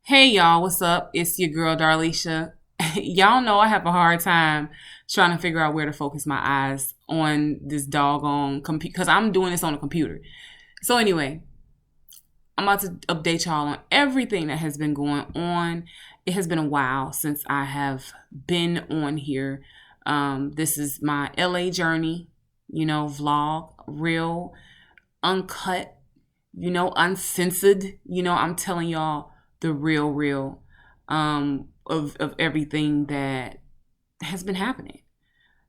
Hey y'all, what's up? It's your girl Darlisha. Y'all know I have a hard time trying to figure out where to focus my eyes on this doggone computer because I'm doing this on a computer. So anyway, I'm about to update y'all on everything that has been going on. It has been a while since I have been on here. This is my LA journey, vlog, real, uncut, uncensored. I'm telling y'all the real of everything that has been happening.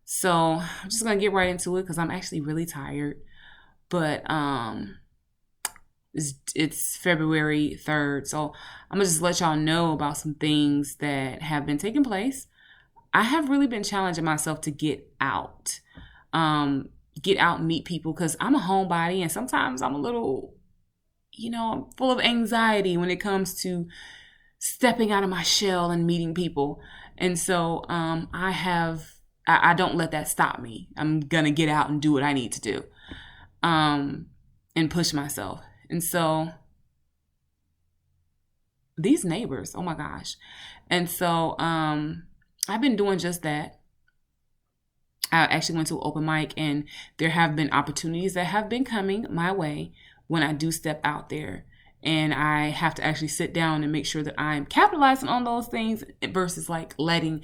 So I'm just gonna get right into it because I'm actually really tired. But it's February 3rd, so I'm gonna just let y'all know about some things that have been taking place. I have really been challenging myself to get out and meet people because I'm a homebody and sometimes I'm a little, I'm full of anxiety when it comes to stepping out of my shell and meeting people. And so I don't let that stop me. I'm going to get out and do what I need to do and push myself. And so these neighbors, oh my gosh. And so I've been doing just that. I actually went to an open mic and there have been opportunities that have been coming my way when I do step out there. And I have to actually sit down and make sure that I'm capitalizing on those things versus like letting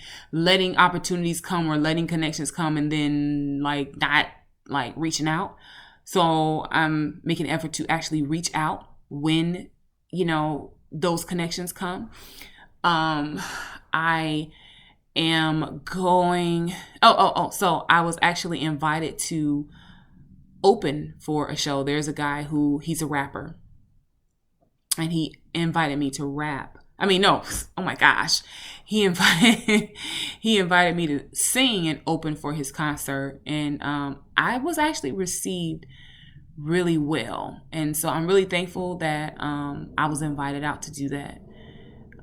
opportunities come or letting connections come and then like not like reaching out. So I'm making an effort to actually reach out when, those connections come. I am going, so I was actually invited to open for a show. There's a guy he's a rapper. And he invited me to rap. I mean, no, oh my gosh. He invited me to sing and open for his concert. And I was actually received really well. And so I'm really thankful that I was invited out to do that.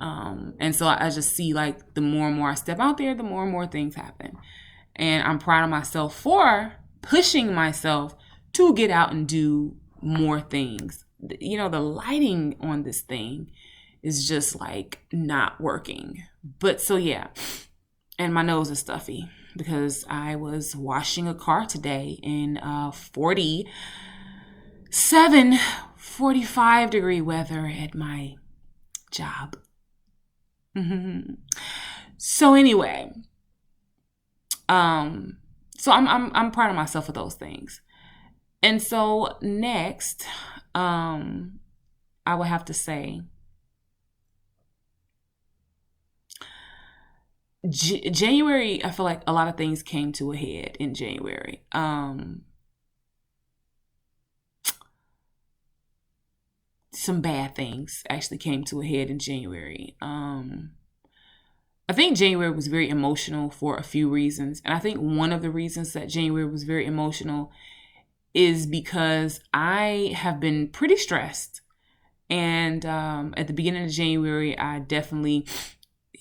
And so I just see like the more and more I step out there, the more and more things happen. And I'm proud of myself for pushing myself to get out and do more things. The lighting on this thing is just like not working. But so yeah, and my nose is stuffy because I was washing a car today in 45 degree weather at my job. So anyway, so I'm proud of myself for those things. And so next, I would have to say January, I feel like a lot of things came to a head in January. Some bad things actually came to a head in January. I think January was very emotional for a few reasons. And I think one of the reasons that January was very emotional is because I have been pretty stressed. And at the beginning of January, I definitely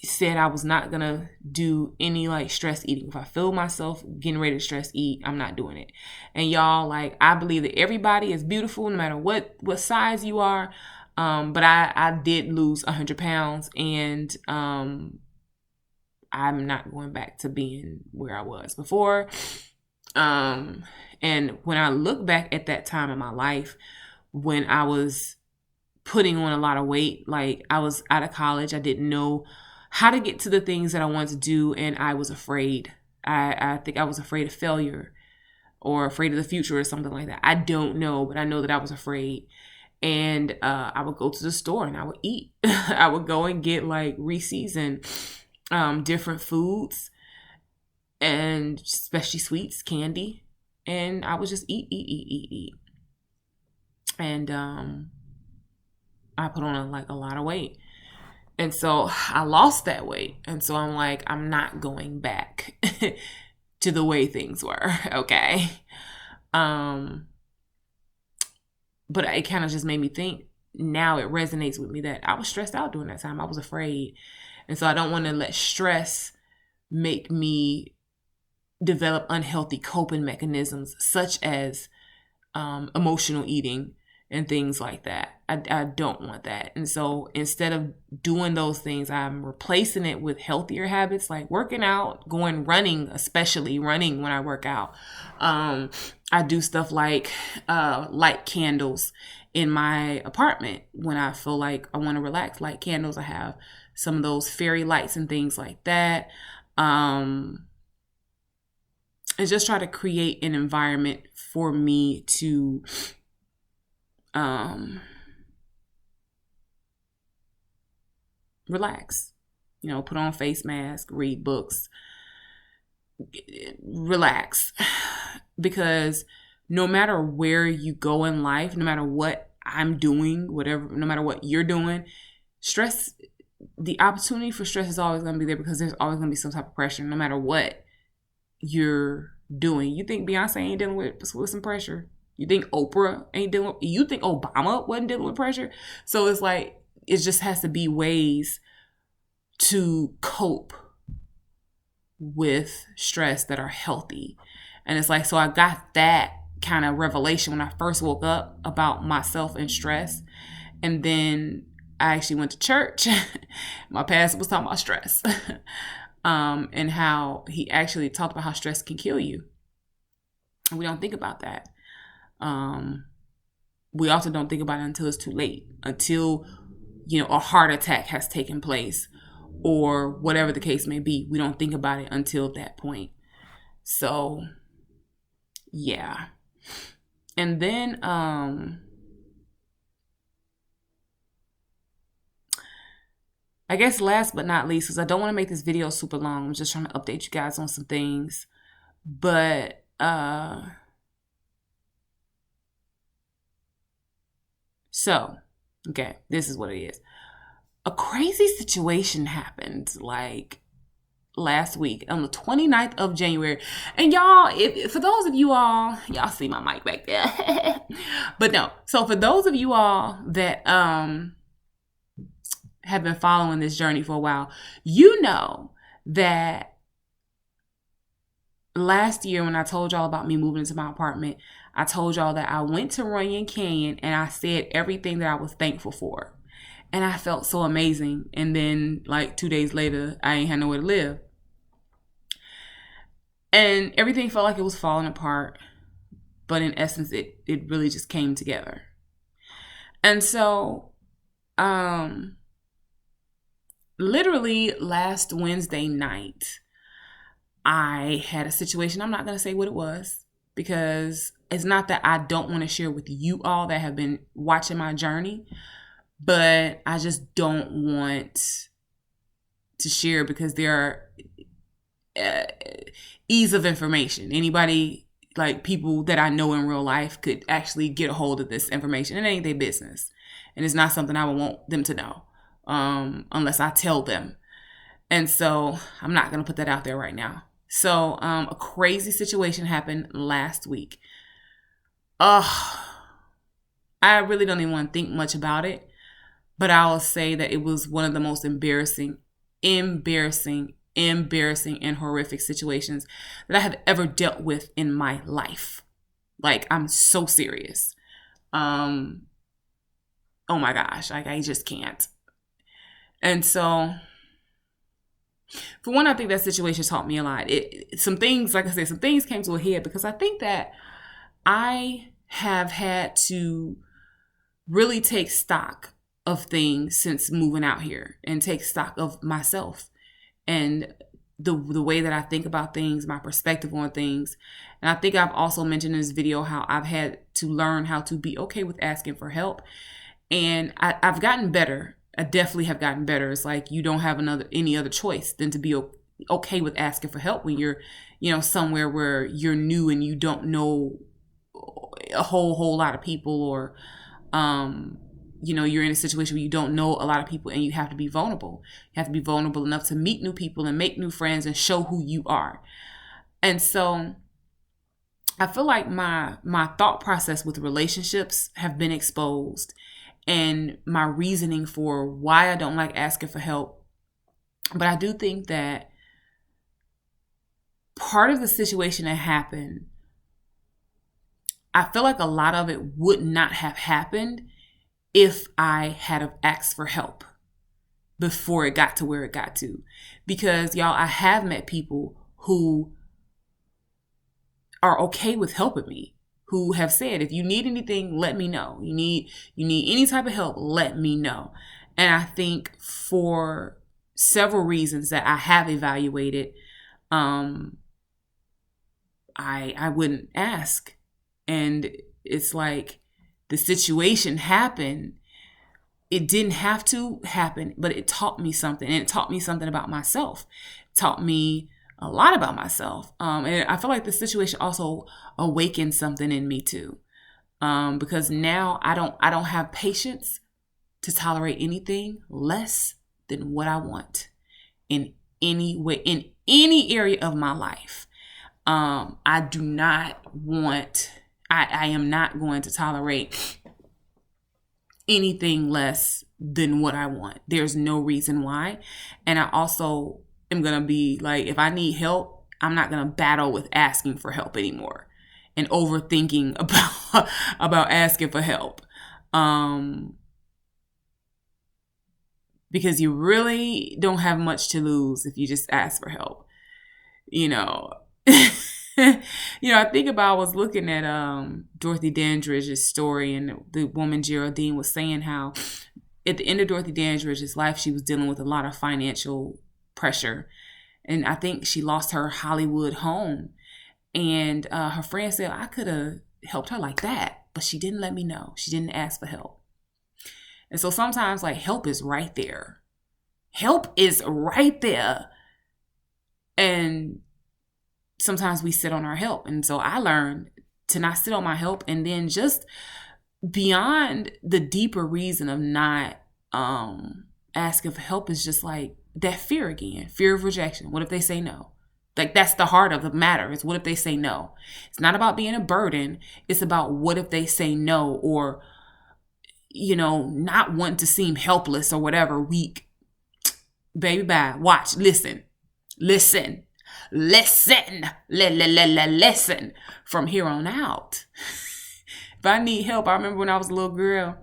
said I was not going to do any like stress eating. If I feel myself getting ready to stress eat, I'm not doing it. And y'all, like, I believe that everybody is beautiful no matter what size you are. But I did lose 100 pounds and I'm not going back to being where I was before. And when I look back at that time in my life, when I was putting on a lot of weight, like I was out of college, I didn't know how to get to the things that I wanted to do. And I was afraid. I think I was afraid of failure or afraid of the future or something like that. I don't know, but I know that I was afraid. And I would go to the store and I would eat. I would go and get like Reese's and different foods and especially sweets, candy. And I would just eat. And I put on a lot of weight. And so I lost that weight. And so I'm like, I'm not going back to the way things were. Okay. But it kind of just made me think, now it resonates with me that I was stressed out during that time. I was afraid. And so I don't want to let stress make me develop unhealthy coping mechanisms such as emotional eating and things like that. I don't want that. And so instead of doing those things, I'm replacing it with healthier habits like working out, going running, especially running when I work out. I do stuff like light candles in my apartment when I feel like I want to relax. Light candles. I have some of those fairy lights and things like that. And just try to create an environment for me to relax, put on a face mask, read books, relax. Because no matter where you go in life, no matter what I'm doing, no matter what you're doing, stress, the opportunity for stress is always going to be there because there's always going to be some type of pressure no matter what you're doing. You think Beyonce ain't dealing with some pressure? You think Oprah ain't dealing? You think Obama wasn't dealing with pressure? So it's like, it just has to be ways to cope with stress that are healthy. And it's like, so I got that kind of revelation when I first woke up about myself and stress. And then I actually went to church. My pastor was talking about stress and how he actually talked about how stress can kill you. And we don't think about that. We also don't think about it until it's too late, until, a heart attack has taken place or whatever the case may be. We don't think about it until that point. So, yeah. And then, I guess last but not least, because I don't want to make this video super long. I'm just trying to update you guys on some things. But, so, okay, this is what it is. A crazy situation happened like last week on the 29th of January. And y'all, for those of you all, y'all see my mic back there. But no, so for those of you all that have been following this journey for a while, you know that last year when I told y'all about me moving into my apartment, I told y'all that I went to Runyon Canyon and I said everything that I was thankful for. And I felt so amazing. And then like 2 days later, I ain't had nowhere to live. And everything felt like it was falling apart. But in essence, it really just came together. And so, literally last Wednesday night, I had a situation. I'm not going to say what it was because it's not that I don't want to share with you all that have been watching my journey, but I just don't want to share because there are ease of information. Anybody, like people that I know in real life, could actually get a hold of this information. It ain't their business. And it's not something I would want them to know unless I tell them. And so I'm not going to put that out there right now. So a crazy situation happened last week. I really don't even want to think much about it. But I will say that it was one of the most embarrassing and horrific situations that I have ever dealt with in my life. Like, I'm so serious. Oh my gosh, like I just can't. And so, for one, I think that situation taught me a lot. Some things, like I said, some things came to a head because I think that I have had to really take stock of things since moving out here and take stock of myself and the way that I think about things, my perspective on things. And I think I've also mentioned in this video how I've had to learn how to be okay with asking for help. And I've gotten better. I definitely have gotten better. It's like you don't have any other choice than to be okay with asking for help when you're, somewhere where you're new and you don't know a whole lot of people, or you're in a situation where you don't know a lot of people and you have to be vulnerable. You have to be vulnerable enough to meet new people and make new friends and show who you are. And so I feel like my thought process with relationships have been exposed, and my reasoning for why I don't like asking for help. But I do think that part of the situation that happened I feel like a lot of it would not have happened if I had have asked for help before it got to where it got to. Because y'all, I have met people who are okay with helping me, who have said, if you need anything, let me know. You need any type of help, let me know. And I think for several reasons that I have evaluated, I wouldn't ask. And it's like the situation happened. It didn't have to happen, but it taught me something. And it taught me something about myself. It taught me a lot about myself. And I feel like the situation also awakened something in me too. Because now I don't have patience to tolerate anything less than what I want in any way, in any area of my life. I do not want, I am not going to tolerate anything less than what I want. There's no reason why. And I also am going to be like, if I need help, I'm not going to battle with asking for help anymore and overthinking about asking for help. Because you really don't have much to lose if you just ask for help. You know, I think about, I was looking at Dorothy Dandridge's story, and the woman Geraldine was saying how at the end of Dorothy Dandridge's life, she was dealing with a lot of financial pressure. And I think she lost her Hollywood home. And her friend said, I could have helped her like that, but she didn't let me know. She didn't ask for help. And so sometimes, like, help is right there. Help is right there. And sometimes we sit on our help. And so I learned to not sit on my help. And then just beyond the deeper reason of not asking for help is just like that fear again, fear of rejection. What if they say no? Like, that's the heart of the matter, is what if they say no? It's not about being a burden. It's about what if they say no, or, not wanting to seem helpless or whatever, weak. Baby, bye. Watch, listen. From here on out. If I need help, I remember when I was a little girl,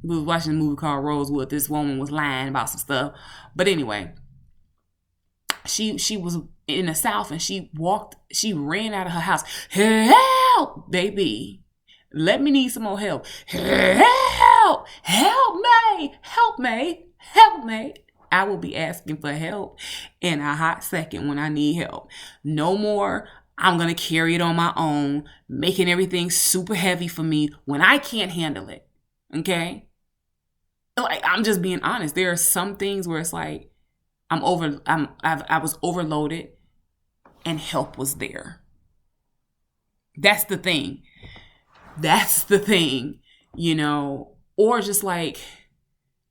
we was watching a movie called Rosewood. This woman was lying about some stuff. But anyway, she was in the South, and she ran out of her house. Help, baby. Let me need some more help. Help me. I will be asking for help in a hot second when I need help. No more, I'm going to carry it on my own, making everything super heavy for me when I can't handle it. Okay? Like, I'm just being honest. There are some things where it's like, I was overloaded and help was there. That's the thing. Or just like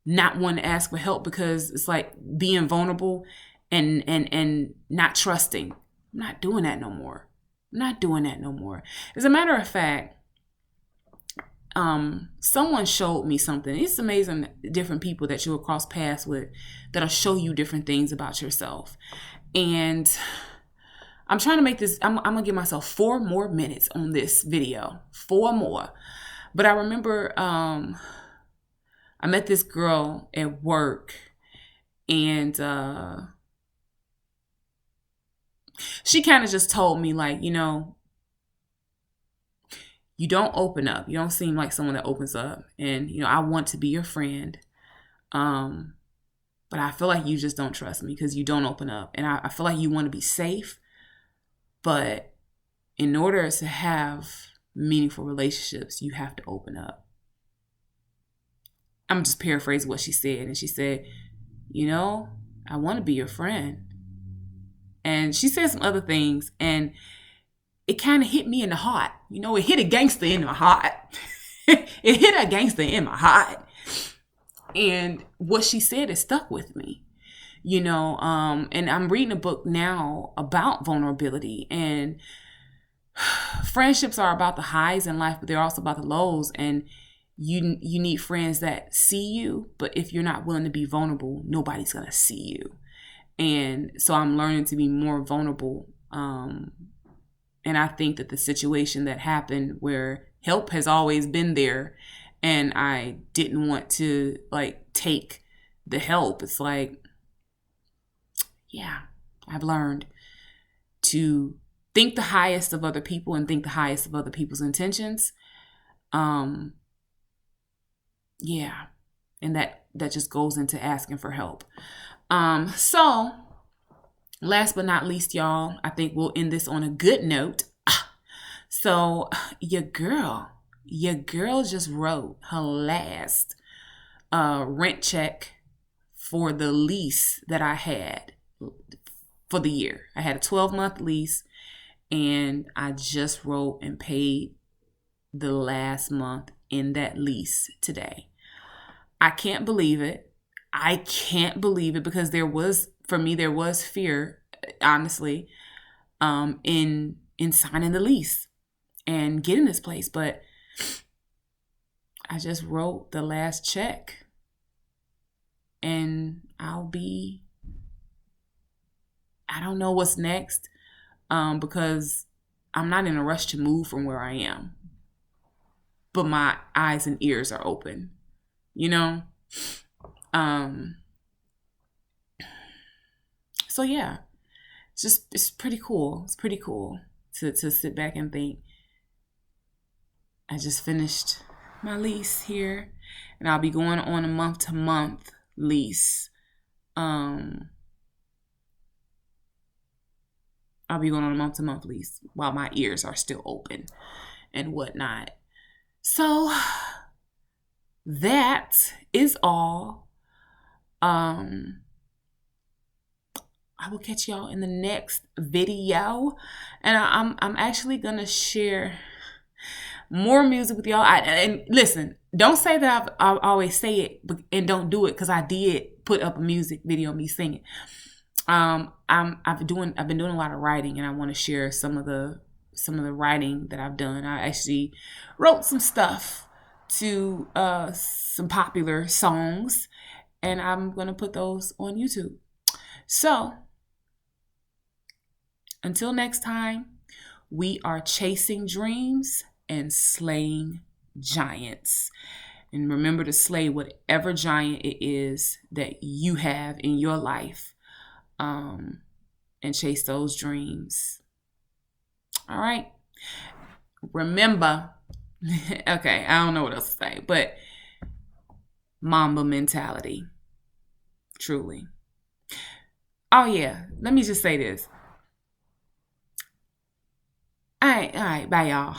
not wanting to ask for help because it's like being vulnerable and not trusting. I'm not doing that no more. As a matter of fact, someone showed me something. It's amazing, different people that you'll cross paths with that'll show you different things about yourself. And I'm trying to make this, I'm going to give myself 4 more minutes on this video. 4 more. But I remember I met this girl at work, and she kind of just told me, like, you don't open up. You don't seem like someone that opens up. And, I want to be your friend. But I feel like you just don't trust me because you don't open up. And I feel like you want to be safe. But in order to have meaningful relationships, you have to open up. I'm just paraphrasing what she said. And she said, I want to be your friend. And she said some other things. And it kind of hit me in the heart. It hit a gangster in my heart. It hit a gangster in my heart. And what she said has stuck with me. And I'm reading a book now about vulnerability, and friendships are about the highs in life, but they're also about the lows. And you need friends that see you, but if you're not willing to be vulnerable, nobody's going to see you. And so I'm learning to be more vulnerable, and And I think that the situation that happened where help has always been there and I didn't want to like take the help. It's like, yeah, I've learned to think the highest of other people and think the highest of other people's intentions. Yeah. And that just goes into asking for help. So last but not least, y'all, I think we'll end this on a good note. So your girl just wrote her last rent check for the lease that I had for the year. I had a 12-month lease, and I just wrote and paid the last month in that lease today. I can't believe it. I can't believe it because there was fear, honestly, in signing the lease and getting this place. But I just wrote the last check, and I don't know what's next, because I'm not in a rush to move from where I am. But my eyes and ears are open, you know? So yeah, it's pretty cool. It's pretty cool to sit back and think, I just finished my lease here, and I'll be going on a month-to-month lease. I'll be going on a month-to-month lease while my ears are still open and whatnot. So that is all. I will catch y'all in the next video, and I'm actually gonna share more music with y'all. And listen, don't say that I always say it and don't do it, because I did put up a music video of me singing. I've been doing a lot of writing, and I want to share some of the writing that I've done. I actually wrote some stuff to some popular songs, and I'm gonna put those on YouTube. So until next time, we are chasing dreams and slaying giants. And remember to slay whatever giant it is that you have in your life, and chase those dreams. All right. Remember, okay, I don't know what else to say, but Mamba mentality. Truly. Oh yeah, let me just say this. All right, bye y'all.